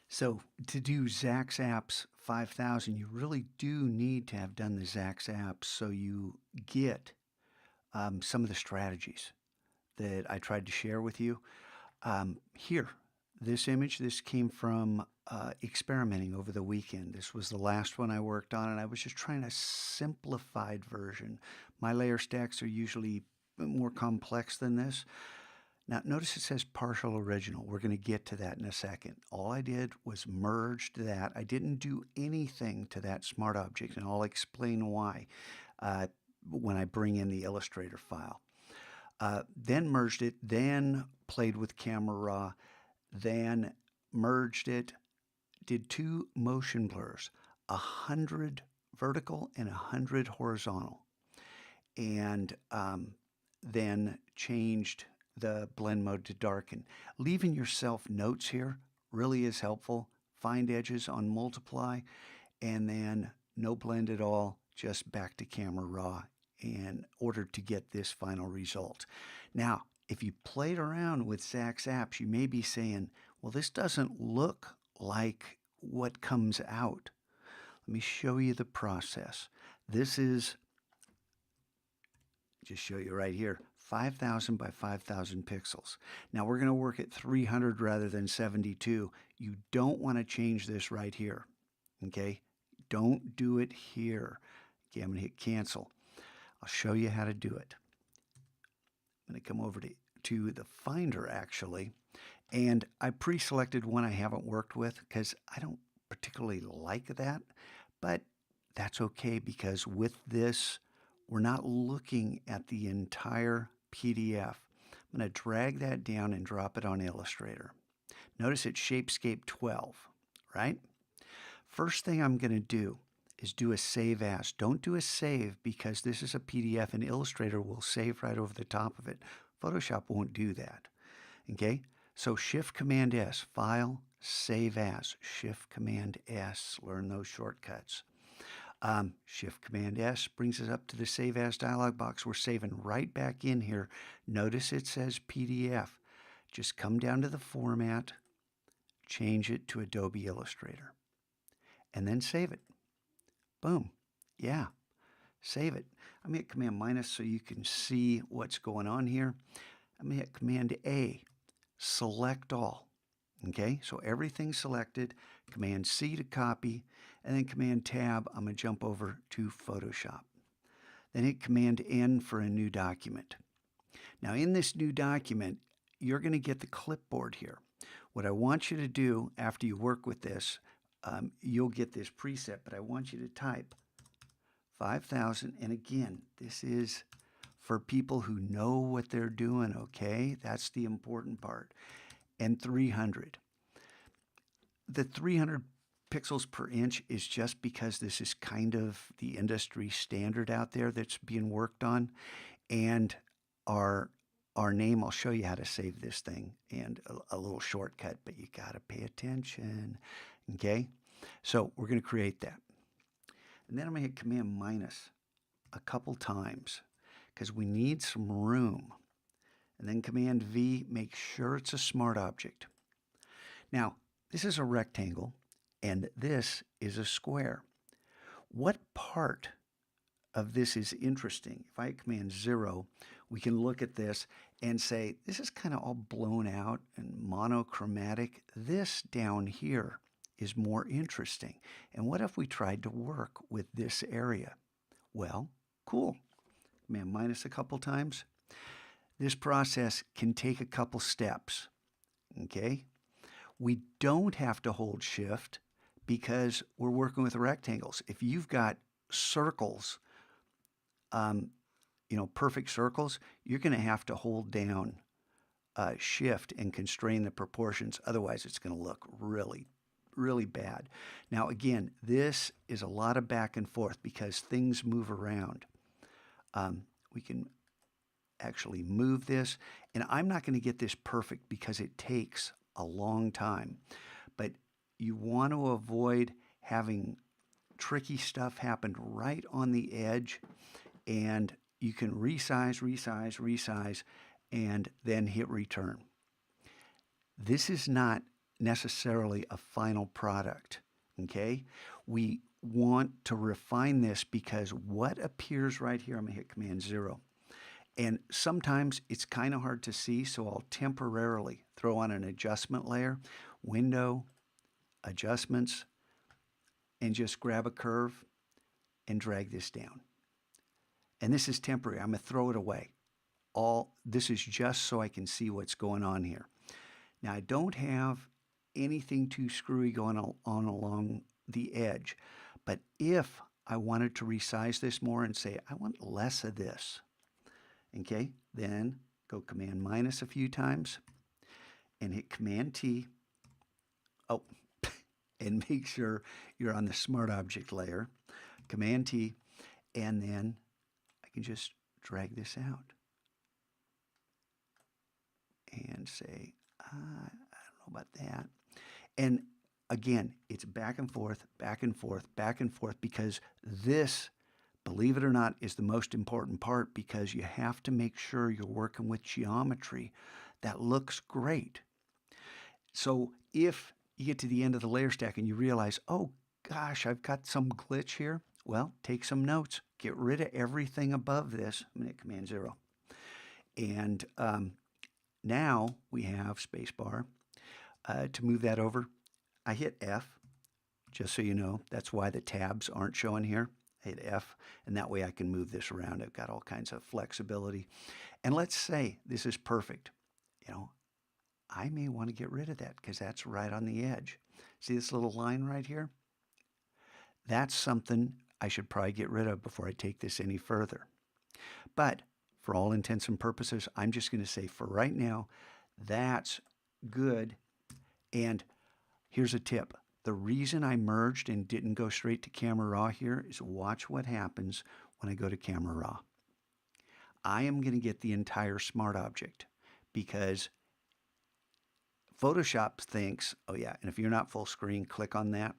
So to do Zax Apps 5000, you really do need to have done the Zax Apps so you get some of the strategies that I tried to share with you. Here, this image, this came from experimenting over the weekend. This was the last one I worked on, and I was just trying a simplified version. My layer stacks are usually more complex than this. Now, notice it says partial original. We're going to get to that in a second. All I did was merged that. I didn't do anything to that smart object, and I'll explain why when I bring in the Illustrator file. Then merged it, then played with Camera Raw, then merged it, did two motion blurs, 100 vertical and 100 horizontal, and then changed the blend mode to darken. Leaving yourself notes here really is helpful. Find edges on multiply, and then no blend at all, just back to Camera Raw in order to get this final result. Now, if you played around with Zax Apps, you may be saying, well, this doesn't look like what comes out. Let me show you the process. This is, just show you right here, 5,000 by 5,000 pixels. Now we're going to work at 300 rather than 72. You don't want to change this right here. Okay? Don't do it here. Okay, I'm going to hit cancel. I'll show you how to do it. I'm going to come over to the Finder actually, and I pre-selected one I haven't worked with because I don't particularly like that, but that's okay because with this, we're not looking at the entire PDF. I'm going to drag that down and drop it on Illustrator. Notice it's Shapescape 12, right? First thing I'm going to do is do a save as. Don't do a save because this is a PDF and Illustrator will save right over the top of it. Photoshop won't do that. Okay? So Shift Command S, File, Save As. Shift Command S, learn those shortcuts. Shift Command S brings us up to the Save As dialog box. We're saving right back in here. Notice it says PDF. Just come down to the format, change it to Adobe Illustrator, and then save it. Boom. Yeah. Save it. I'm going to hit Command minus so you can see what's going on here. I'm going to hit Command A. Select all. Okay, so everything's selected. Command C to copy, and then Command Tab, I'm going to jump over to Photoshop. Then hit Command N for a new document. Now in this new document, you're going to get the clipboard here. What I want you to do after you work with this, you'll get this preset, but I want you to type 5,000, and again, this is for people who know what they're doing, okay? That's the important part. And 300. The 300 pixels per inch is just because this is kind of the industry standard out there that's being worked on. And our name, I'll show you how to save this thing and a little shortcut, but you got to pay attention. Okay? So we're going to create that. And then I'm going to hit Command minus a couple times because we need some room. And then Command V, make sure it's a smart object. Now, this is a rectangle, and this is a square. What part of this is interesting? If I hit Command 0, we can look at this and say, this is kind of all blown out and monochromatic. This down here is more interesting. And what if we tried to work with this area? Well, cool. Command minus a couple times. This process can take a couple steps, okay? We don't have to hold shift because we're working with rectangles. If you've got circles, perfect circles, you're going to have to hold down shift and constrain the proportions. Otherwise, it's going to look really, really bad. Now, again, this is a lot of back and forth because things move around. We can actually move this, and I'm not going to get this perfect because it takes a long time, but you want to avoid having tricky stuff happen right on the edge, and you can resize, and then hit return. This is not necessarily a final product, okay? We want to refine this because what appears right here, I'm gonna hit Command 0. And sometimes it's kind of hard to see, so I'll temporarily throw on an adjustment layer, Window, Adjustments, and just grab a curve and drag this down. And this is temporary. I'm going to throw it away. This is just so I can see what's going on here. Now, I don't have anything too screwy going on along the edge, but if I wanted to resize this more and say, I want less of this, okay, then go Command minus a few times and hit Command T. Oh, and make sure you're on the Smart Object layer. Command T, and then I can just drag this out and say, I don't know about that. And again, it's back and forth, back and forth, back and forth, because this, believe it or not, is the most important part, because you have to make sure you're working with geometry that looks great. So if you get to the end of the layer stack and you realize, oh gosh, I've got some glitch here, well, take some notes. Get rid of everything above this. I'm going to hit Command 0. And now we have Spacebar. To move that over, I hit F, just so you know. That's why the tabs aren't showing here. I hit F, and that way I can move this around. I've got all kinds of flexibility. And let's say this is perfect. You know, I may want to get rid of that because that's right on the edge. See this little line right here? That's something I should probably get rid of before I take this any further. But for all intents and purposes, I'm just going to say for right now, that's good. And here's a tip. The reason I merged and didn't go straight to Camera Raw here is watch what happens when I go to Camera Raw. I am going to get the entire smart object because Photoshop thinks, oh yeah, and if you're not full screen, click on that.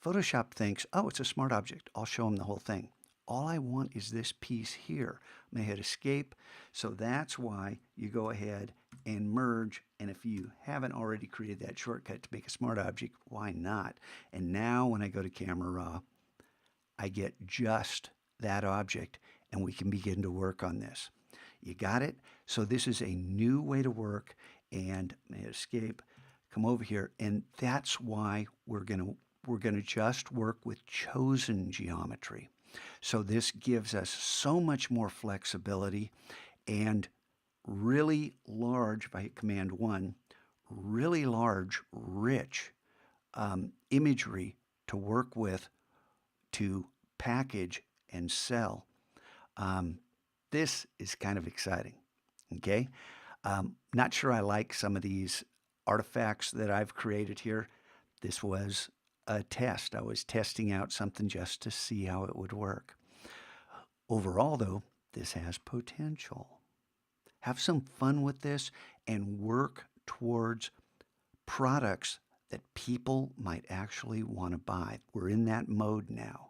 Photoshop thinks, oh, it's a smart object. I'll show them the whole thing. All I want is this piece here. I'm going to hit Escape. So that's why you go ahead and merge. And if you haven't already created that shortcut to make a smart object, why not? And now when I go to Camera Raw, I get just that object, and we can begin to work on this. You got it? So this is a new way to work. And I'm going to hit Escape, come over here, and that's why we're going to just work with chosen geometry. So this gives us so much more flexibility and really large, if I hit Command 1, really large, rich imagery to work with, to package and sell. This is kind of exciting, okay? Not sure I like some of these artifacts that I've created here. This was a test. I was testing out something just to see how it would work. Overall, though, this has potential. Have some fun with this and work towards products that people might actually want to buy. We're in that mode now.